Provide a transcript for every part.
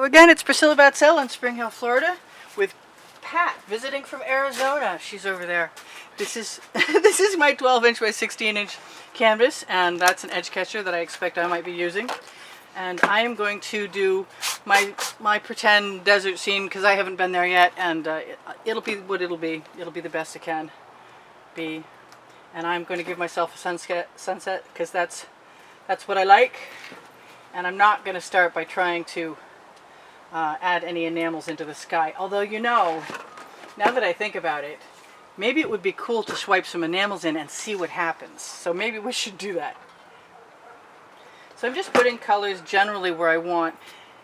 Again, it's Priscilla Batzell in Spring Hill, Florida, with Pat visiting from Arizona. She's over there. This is this is my 12-inch by 16-inch canvas, and that's an edge catcher that I expect I might be using. And I am going to do my pretend desert scene because I haven't been there yet, and it'll be what it'll be. It'll be the best it can be. And I'm going to give myself a sunset because that's what I like. And I'm not going to start by trying to add any enamels into the sky. Although, you know, now that I think about it, maybe it would be cool to swipe some enamels in and see what happens. So maybe we should do that. So I'm just putting colors generally where I want.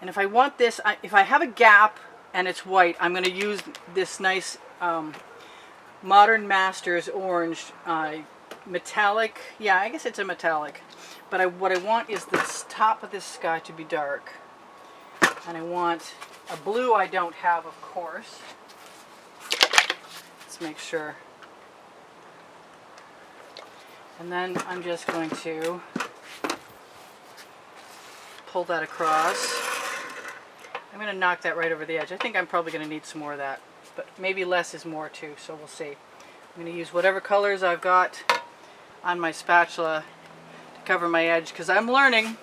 And if I want this, if I have a gap and it's white, I'm going to use this nice Modern Masters orange metallic. Yeah, I guess it's a metallic. But what I want is the top of this sky to be dark. And I want a blue I don't have, of course. Let's make sure. And then I'm just going to pull that across. I'm going to knock that right over the edge. I think I'm probably going to need some more of that. But maybe less is more too, so we'll see. I'm going to use whatever colors I've got on my spatula to cover my edge, because I'm learning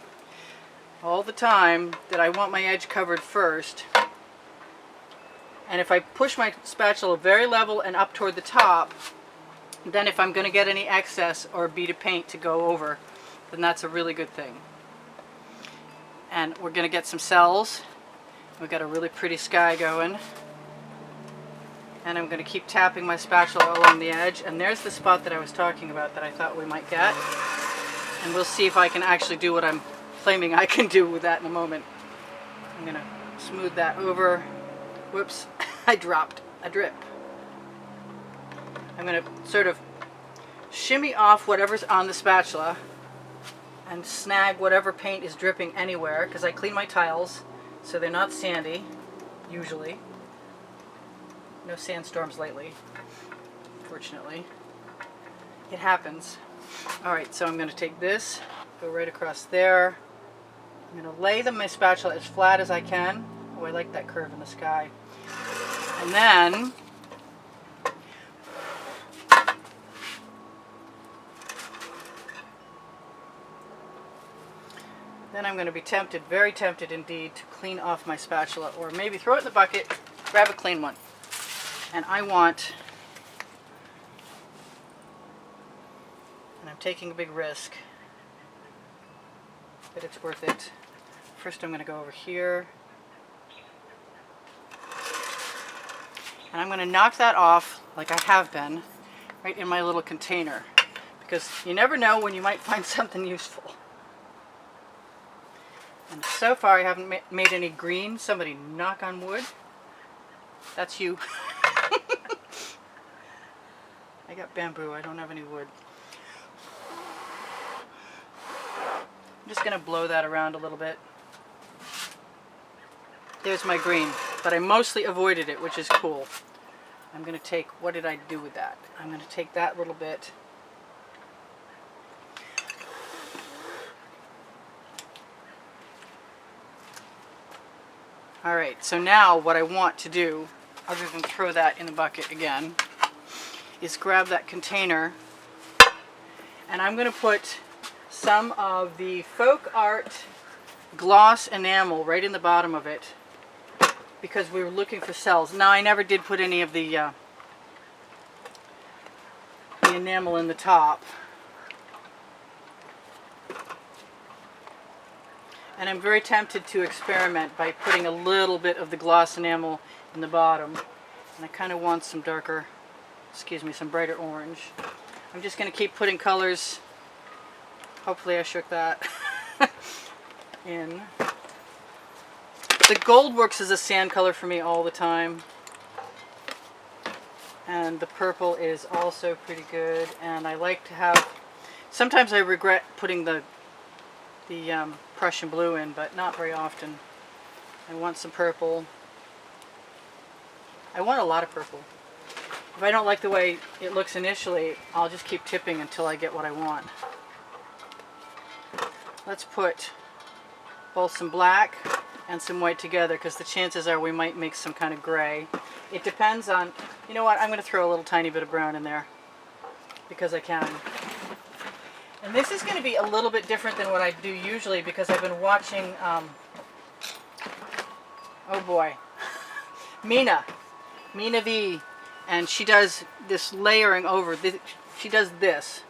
all the time that I want my edge covered first. And if I push my spatula very level and up toward the top, then if I'm going to get any excess or a bead of paint to go over, then that's a really good thing. And we're going to get some cells. We've got a really pretty sky going. And I'm going to keep tapping my spatula along the edge. And there's the spot that I was talking about that I thought we might get. And we'll see if I can actually do what I'm claiming I can do with that in a moment. I'm going to smooth that over. Whoops, I dropped a drip. I'm going to sort of shimmy off whatever's on the spatula and snag whatever paint is dripping anywhere, because I clean my tiles so they're not sandy, usually. No sandstorms lately, fortunately. It happens. Alright, so I'm going to take this, go right across there. I'm going to lay my spatula as flat as I can. Oh, I like that curve in the sky. And then I'm going to be tempted, very tempted indeed, to clean off my spatula, or maybe throw it in the bucket, grab a clean one. And I want, and I'm taking a big risk, but it's worth it. First I'm going to go over here, and I'm going to knock that off like I have been, right in my little container, because you never know when you might find something useful. And so far I haven't made any green. Somebody knock on wood. That's you. I got bamboo, I don't have any wood. I'm just going to blow that around a little bit. There's my green, but I mostly avoided it, which is cool. I'm going to take, what did I do with that? I'm going to take that little bit. Alright, so now what I want to do, other than throw that in the bucket again, is grab that container, and I'm going to put some of the Folk Art gloss enamel right in the bottom of it, because we were looking for cells. Now, I never did put any of the enamel in the top. And I'm very tempted to experiment by putting a little bit of the gloss enamel in the bottom. And I kind of want some darker, excuse me, some brighter orange. I'm just going to keep putting colors. Hopefully I shook that in. The gold works as a sand color for me all the time. And the purple is also pretty good. And I like to have, sometimes I regret putting the Prussian blue in, but not very often. I want some purple. I want a lot of purple. If I don't like the way it looks initially, I'll just keep tipping until I get what I want. Let's put both some black and some white together, because the chances are we might make some kind of gray. It depends on, you know what, I'm going to throw a little tiny bit of brown in there because I can. And this is going to be a little bit different than what I do usually, because I've been watching, oh boy, Mina V, and she does this layering over, she does this.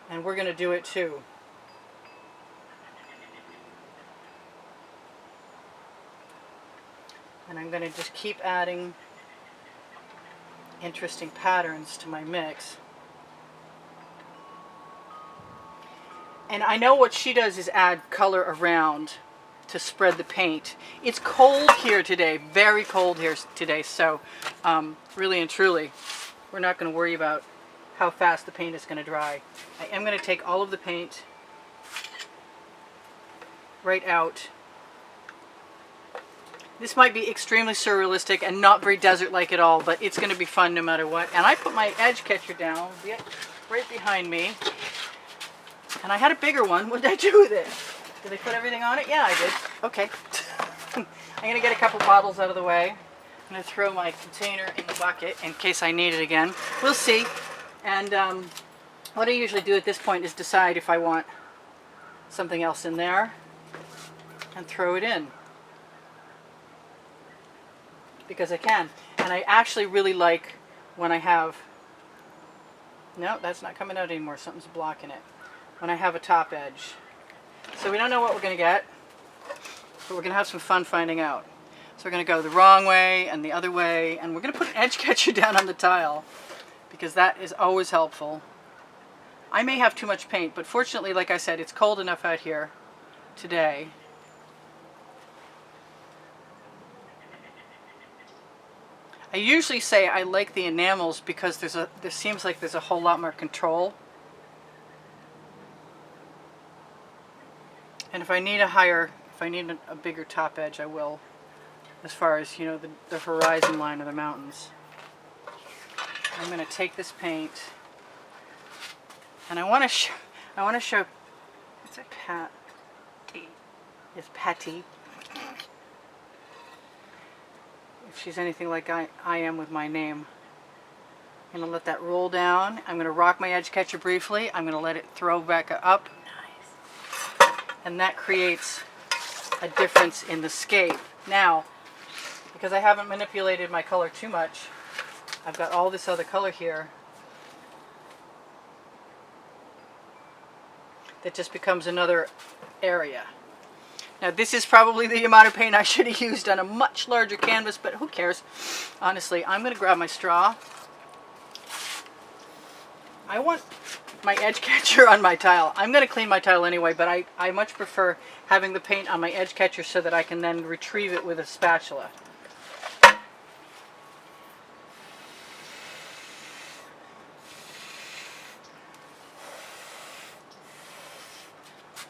And we're going to do it too. And I'm going to just keep adding interesting patterns to my mix. And I know what she does is add color around to spread the paint. It's cold here today, very cold here today, so really and truly, we're not going to worry about how fast the paint is going to dry. I am going to take all of the paint right out. This might be extremely surrealistic and not very desert-like at all, but it's going to be fun no matter what. And I put my edge catcher down right behind me. And I had a bigger one. What did I do with it? Did I put everything on it? Yeah, I did. Okay. I'm going to get a couple bottles out of the way. I'm going to throw my container in the bucket in case I need it again. We'll see. And what I usually do at this point is decide if I want something else in there and throw it in. Because I can. And I actually really like when I have... No, that's not coming out anymore. Something's blocking it. When I have a top edge. So we don't know what we're going to get, but we're going to have some fun finding out. So we're going to go the wrong way and the other way, and we're going to put an edge catcher down on the tile, because that is always helpful. I may have too much paint, but fortunately, like I said, it's cold enough out here today. I usually say I like the enamels because there seems like there's a whole lot more control. And if I need a bigger top edge, I will, as far as, you know, the horizon line of the mountains. I'm going to take this paint, and I want to show, it's a Patty. It's Patty. If she's anything like I am with my name. I'm going to let that roll down. I'm going to rock my edge catcher briefly. I'm going to let it throw back up. Nice. And that creates a difference in the scape. Now, because I haven't manipulated my color too much, I've got all this other color here that just becomes another area. Now this is probably the amount of paint I should have used on a much larger canvas, but who cares? Honestly, I'm going to grab my straw. I want my edge catcher on my tile. I'm going to clean my tile anyway, but I much prefer having the paint on my edge catcher so that I can then retrieve it with a spatula.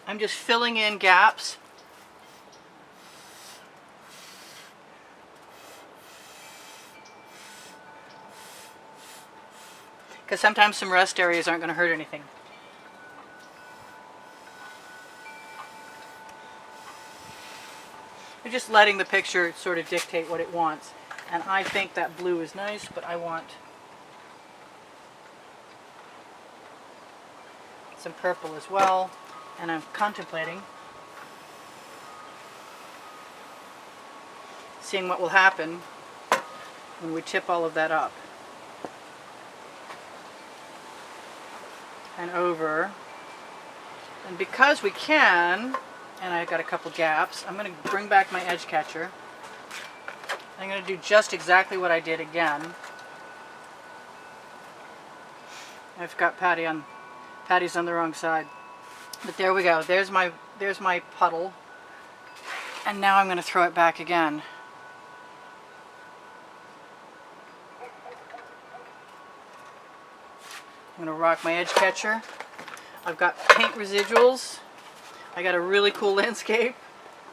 I'm just filling in gaps. Because sometimes some rust areas aren't going to hurt anything. You're just letting the picture sort of dictate what it wants. And I think that blue is nice, but I want some purple as well. And I'm contemplating seeing what will happen when we tip all of that up and over. And because we can, and I've got a couple gaps, I'm going to bring back my edge catcher. I'm going to do just exactly what I did again. I've got Patty's on the wrong side. But there we go. There's my puddle. And now I'm going to throw it back again. I'm going to rock my edge catcher. I've got paint residuals. I got a really cool landscape.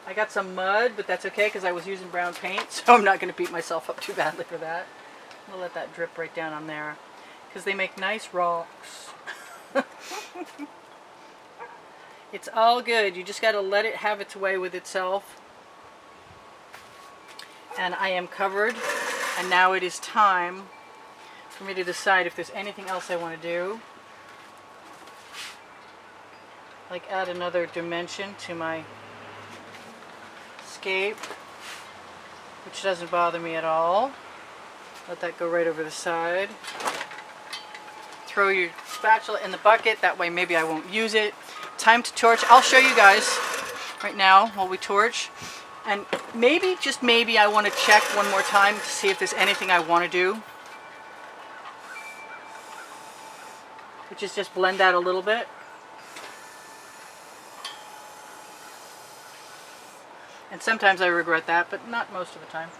I got some mud, but that's okay because I was using brown paint, so I'm not going to beat myself up too badly for that. I'm going to let that drip right down on there. because they make nice rocks. It's all good. You just got to let it have its way with itself. And I am covered, and now it is time for me to decide if there's anything else I want to do. Like add another dimension to my scape, which doesn't bother me at all. Let that go right over the side. Throw your spatula in the bucket, that way maybe I won't use it. Time to torch. I'll show you guys right now while we torch. And maybe, just maybe, I want to check one more time to see if there's anything I want to do. Which is just blend out a little bit. And sometimes I regret that, but not most of the time.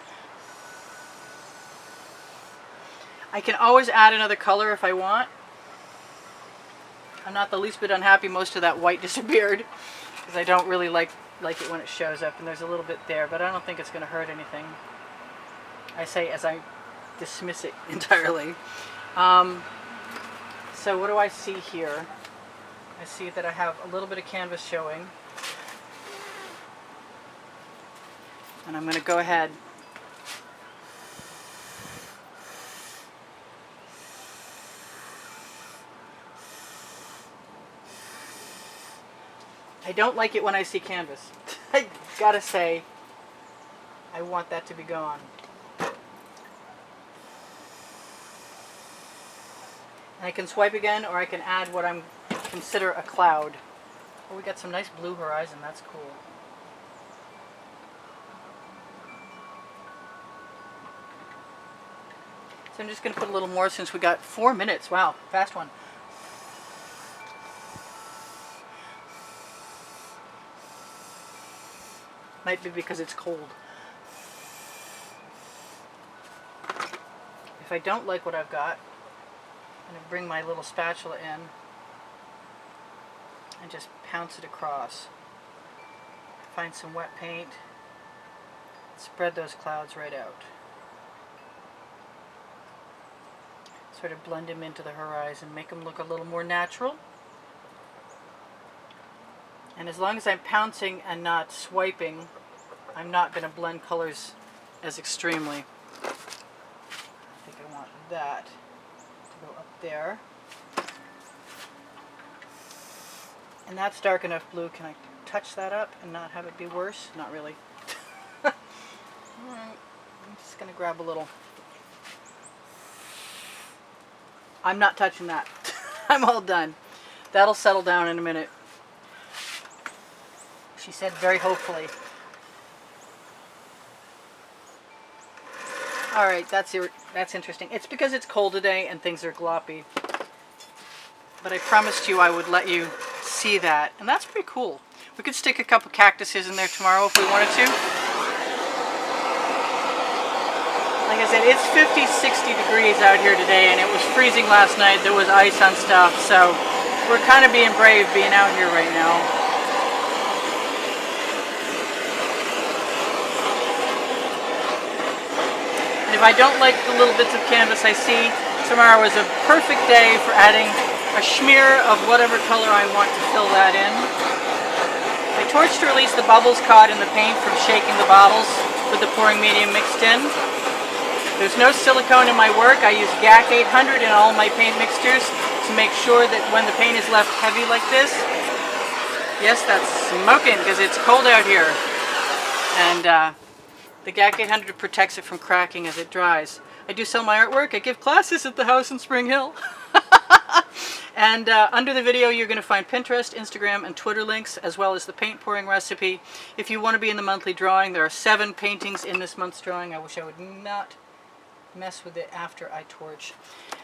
I can always add another color if I want. I'm not the least bit unhappy most of that white disappeared, because I don't really like it when it shows up, and there's a little bit there, but I don't think it's going to hurt anything. I say as I dismiss it entirely. So what do I see here? I see that I have a little bit of canvas showing. And I'm going to go ahead I don't like it when I see canvas. I gotta say, I want that to be gone. And I can swipe again, or I can add what I consider a cloud. Oh, we got some nice blue horizon. That's cool. So I'm just going to put a little more since we got 4 minutes. Wow, fast one. Might be because it's cold. If I don't like what I've got, I'm going to bring my little spatula in and just pounce it across. Find some wet paint. Spread those clouds right out. Sort of blend them into the horizon, make them look a little more natural. And as long as I'm pouncing and not swiping, I'm not going to blend colors as extremely. I think I want that to go up there. And that's dark enough blue. Can I touch that up and not have it be worse? Not really. Alright, I'm just going to grab a little. I'm not touching that. I'm all done. That'll settle down in a minute. She said very hopefully. Alright, that's interesting. It's because it's cold today and things are gloppy. But I promised you I would let you see that. And that's pretty cool. We could stick a couple cactuses in there tomorrow if we wanted to. Like I said, it's 50, 60 degrees out here today, and it was freezing last night. There was ice on stuff, so we're kind of being brave being out here right now. And if I don't like the little bits of canvas I see, tomorrow is a perfect day for adding a smear of whatever color I want to fill that in. I torched to release the bubbles caught in the paint from shaking the bottles with the pouring medium mixed in. There's no silicone in my work. I use GAC 800 in all my paint mixtures to make sure that when the paint is left heavy like this, yes, that's smoking because it's cold out here. And the GAC 800 protects it from cracking as it dries. I do sell my artwork. I give classes at the house in Spring Hill. And under the video you're going to find Pinterest, Instagram, and Twitter links, as well as the paint pouring recipe. If you want to be in the monthly drawing, there are 7 paintings in this month's drawing. I wish I would not mess with it after I torch.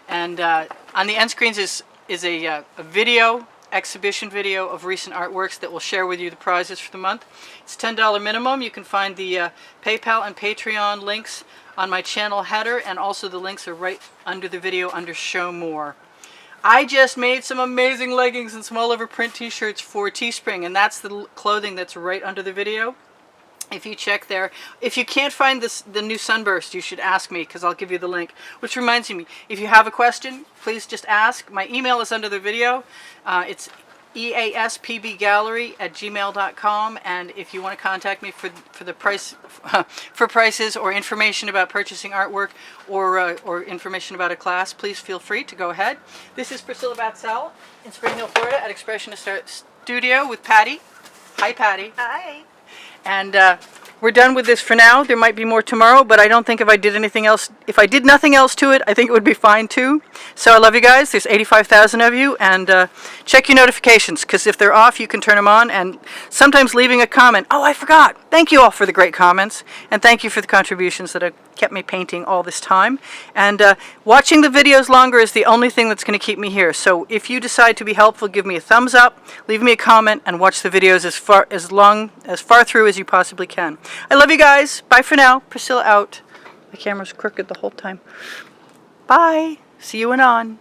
And on the end screens is a video, exhibition video of recent artworks that will share with you the prizes for the month. It's $10 minimum. You can find the PayPal and Patreon links on my channel header, and also the links are right under the video under Show More. I just made some amazing leggings and small over print t-shirts for Teespring, and that's the clothing that's right under the video. If you check there, if you can't find the new Sunburst, you should ask me because I'll give you the link. Which reminds me, if you have a question, please just ask. My email is under the video. It's easpbgallery@gmail.com, and if you want to contact me for the price for prices or information about purchasing artwork or information about a class, please feel free to go ahead. This is Priscilla Batzell in Spring Hill, Florida, at Expressionist Art Studio with Patty. Hi, Patty. Hi. And we're done with this for now. There might be more tomorrow, but I don't think if I did anything else, if I did nothing else to it, I think it would be fine too. So I love you guys. There's 85,000 of you, and check your notifications, because if they're off, you can turn them on. And sometimes leaving a comment. Oh, I forgot. Thank you all for the great comments, and thank you for the contributions that have kept me painting all this time. And watching the videos longer is the only thing that's going to keep me here. So if you decide to be helpful, give me a thumbs up, leave me a comment, and watch the videos as far through as you possibly can. I love you guys. Bye for now. Priscilla out. My camera's crooked the whole time. Bye. See you anon.